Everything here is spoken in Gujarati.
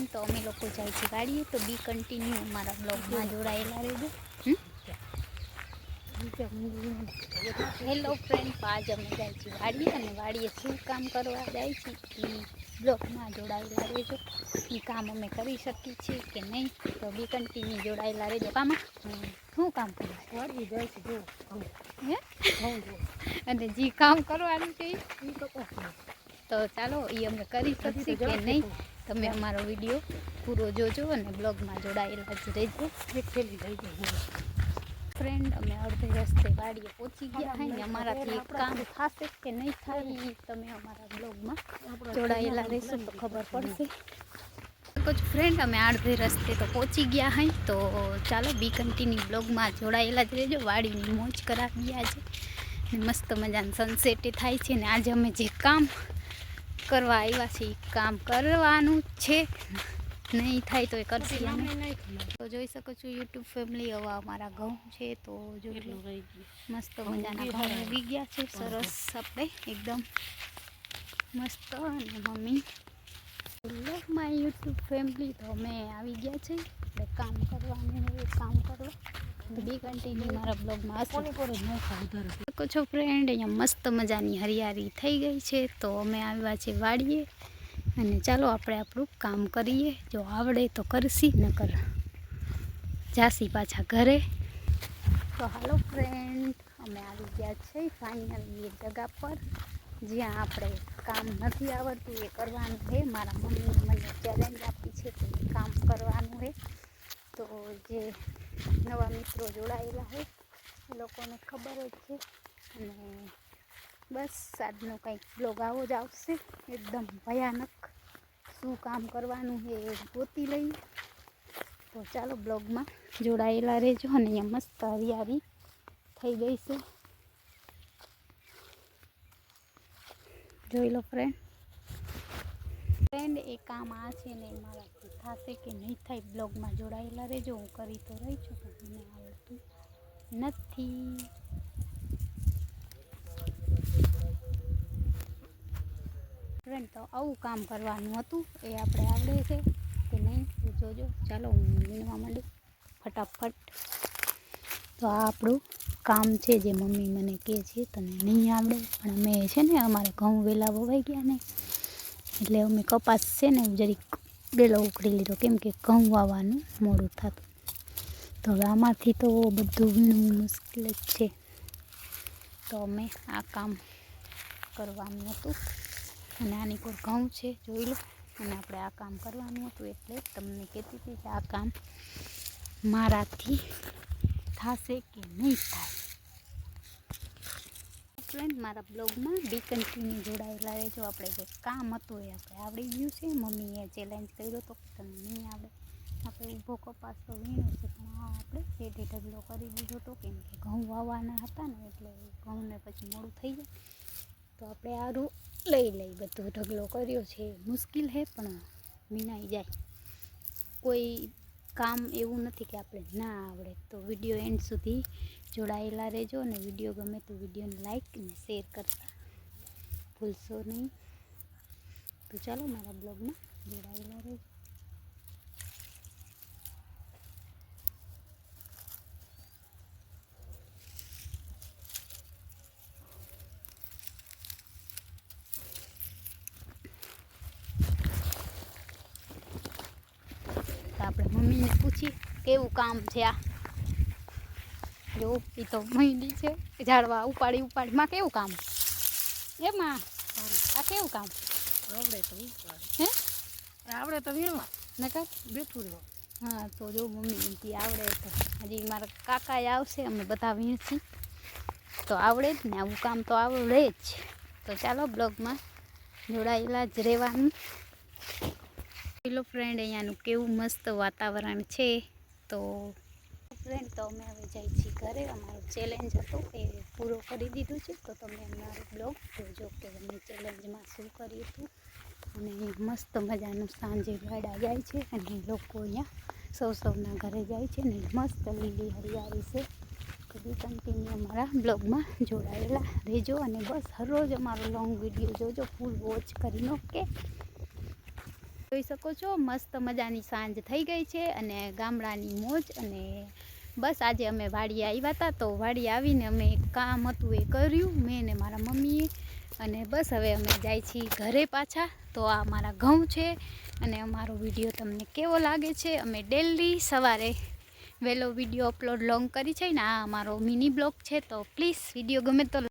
ફ્રેન્ડ, તો અમે લોકો જાય છે વાડીએ, તો બી કન્ટિન્યુ અમારા બ્લોગમાં જોડાયેલા રહેજો. હેલો ફ્રેન્ડ, તો આજ અમે જાય છીએ વાડીએ, અને વાડીએ શું કામ કરવા જાય છે એ બ્લોગમાં જોડાયેલા રહેજો. એ કામ અમે કરી શકીએ છીએ કે નહીં, તો બી કન્ટિન્યુ જોડાયેલા રહેજો. કામાં શું કામ કરવા વાડી જાય છે જો હે ઘઉં અને જે કામ કરવાનું છે ઈ કપાસ તો ચાલો એ અમે કરી શકીએ કે નહીં, તમે અમારો વિડીયો પૂરો જોજો અને બ્લોગમાં જોડાયેલા જ રહેજો. એક થેલી લઈ જાય ફ્રેન્ડ, અમે અડધે રસ્તે વાડીએ પહોંચી ગયા હોય ને અમારાથી એક કામ થશે કે નહીં થાય એ તમે અમારા બ્લોગમાં જોડાયેલા રહેશો તો ખબર પડશે. कुछ फ्रेंड अमे अर्धे रस्ते तो पहुँची गया है, तो चलो बी कन्टिन्यू ब्लॉग में जोड़ायेला ज रहो. वाड़ी मौज करावी आज मस्त मजा सनसेट थाय छे ने आज अमे जे काम करवा आव्या छे काम करवानुं छे, नहीं थाय तो करशे नहीं. तो जोई शको छो यूट्यूब फैमिली हवा अमारा घऊं छे, तो जो मस्त मजाना घऊं આવી ગયા છે સરસ આપણે एकदम मस्त. અને મમ્મી माय यूट्यूब फैमिली तो अमे आई गया छे એટલે કામ કરવાનું હોય કામ કરો તો બી કન્ટિન્યુ મારા બ્લોગમાં શકો છો ફ્રેન્ડ. અહીંયા મસ્ત મજાની હરિયાળી થઈ ગઈ છે, તો અમે આવ્યા છે વાડીએ અને ચાલો આપણે આપણું કામ કરીએ. જો આવડે તો કરશી, નકર જાસી પાછા ઘરે. તો હાલો ફ્રેન્ડ, અમે આવી ગયા છે ફાઇનલી એ જગા પર જ્યાં આપણે કામ નથી આવડતું એ કરવાનું છે. મારા મમ્મીએ મને ચેલેન્જ આપી છે કે કામ કરવાનું છે, તો જે નવા મિત્રો જોડાયેલા હોય એ લોકોને ખબર જ છે. અને બસ આજનો કંઈક બ્લોગ આવો જ આવશે, એકદમ ભયાનક શું કામ કરવાનું છે એ ગોતી લઈએ. તો ચાલો બ્લોગમાં જોડાયેલા રહેજો. અને અહીંયા મસ્ત હરિયાળી થઈ ગઈ છે, જોઈ લો ફ્રેન્ડ. એ કામ આ છે ને મારાથી થશે કે નહીં થાય, બ્લોગમાં જોડાયેલા રહેજો. હું કરી તો રહી છું પણ મને આવડતું નથી. ફ્રેન્ડ, તો આવું કામ કરવાનું હતું, એ આપણે આવડે છે કે નહીં એ જોજો. ચાલો હું વીણવા માંડું ફટાફટ. તો આ આપણું કામ છે જે મમ્મી મને કહે છે તને નહીં આવડે, પણ અમે છે ને અમારા ઘઉં વહેલા વવાઈ ગયા ને એટલે અમે કપાસ છે ને જરીક વહેલો ઉખડી લીધો, કેમ કે ઘઉં વાવવાનું મોડું થતું. તો હવે આમાંથી તો બધું વીણવું મુશ્કેલ જ છે, તો અમે આ કામ કરવાનું હતું. અને આની કોઈ ઘઉં છે જોઈ લો, અને આપણે આ કામ કરવાનું હતું એટલે તમને કહેતી હતી કે આ કામ મારાથી થશે કે નહીં થાય. ફ્રેન્ડ, મારા બ્લોગમાં બી કન્ટિન્યુ જોડાયેલા રહેજો. આપણે જે કામ હતું એ આપણે આવડી ગયું છે. મમ્મીએ ચેલેન્જ કર્યો હતો કે તમને નહીં આવડે. આપણે ઊભો કપાસ તો વીણ્યો છે, પણ આ આપણે પેટી ઢગલો કરી દીધો હતો, કેમ કે ઘઉં વાવવાના હતા ને એટલે ઘઉંને પછી મોડું થઈ જાય. તો આપણે આરું લઈ બધું ઢગલો કર્યો છે. મુશ્કેલ છે પણ વીણાઈ જાય. કોઈ કામ એવું નથી કે આપણે ના આવડે. તો વિડીયો એન્ડ સુધી જોડાયેલા રહેજો, અને વિડીયો ગમે તો વિડીયોને લાઈક અને શેર કરતા ભૂલશો નહીં. તો ચાલો મારા બ્લોગમાં જોડાયેલા રહેજો. આપણે મમ્મીને પૂછી કેવું કામ છે આ. જો એ તો મહિની છે ઝાડવા ઉપાડીમાં કેવું કામ એમાં આ કેવું કામ આવડે તો હે આવડે તો વીણવા નકર બેઠું રહ્યો. હા, તો જો મમ્મી આવડે તો હજી મારા કાકા આવશે, અમે બધા વીણશી તો આવડે જ ને, આવું કામ તો આવડે જ. તો ચાલો બ્લોગમાં જોડાયેલા જ રહેવાનું. હેલો ફ્રેન્ડ, અહીંયાનું કેવું મસ્ત વાતાવરણ છે. તો ફ્રેન્ડ, તો અમે હવે જઈએ છીએ ઘરે. અમારો ચેલેન્જ હતો એ પૂરો કરી દીધું છે, તો તમે અમારો બ્લોગ જોજો કે અમે ચેલેન્જમાં શું કર્યું હતું. અને મસ્ત મજાનું સાંજે વાડા જાય છે, અને લોકો અહીંયા સૌના ઘરે જાય છે ને મસ્ત લીલી હરિયાળી છે. તો બી કન્ટિન્યુ અમારા બ્લોગમાં જોડાયેલા રહેજો, અને બસ હર રોજ અમારો લોંગ વિડીયો જોજો, ફૂલ વોચ કરીને. ઓકે. જોઈ શકો છો મસ્ત મજાની સાંજ થઈ ગઈ છે અને ગામડાની મોજ. અને બસ આજે અમે વાડીએ આવ્યા હતા, તો વાડીએ આવીને અમે એક કામ હતું એ કર્યું મેં ને મારા મમ્મીએ. અને બસ હવે અમે જાય છીએ ઘરે પાછા. તો આ મારા ઘઉં છે અને અમારો વિડીયો તમને કેવો લાગે છે. અમે ડેલી સવારે વહેલો વિડીયો અપલોડ લોંગ કરી છે ને આ અમારો મિની બ્લોગ છે. તો પ્લીઝ વિડીયો ગમે તો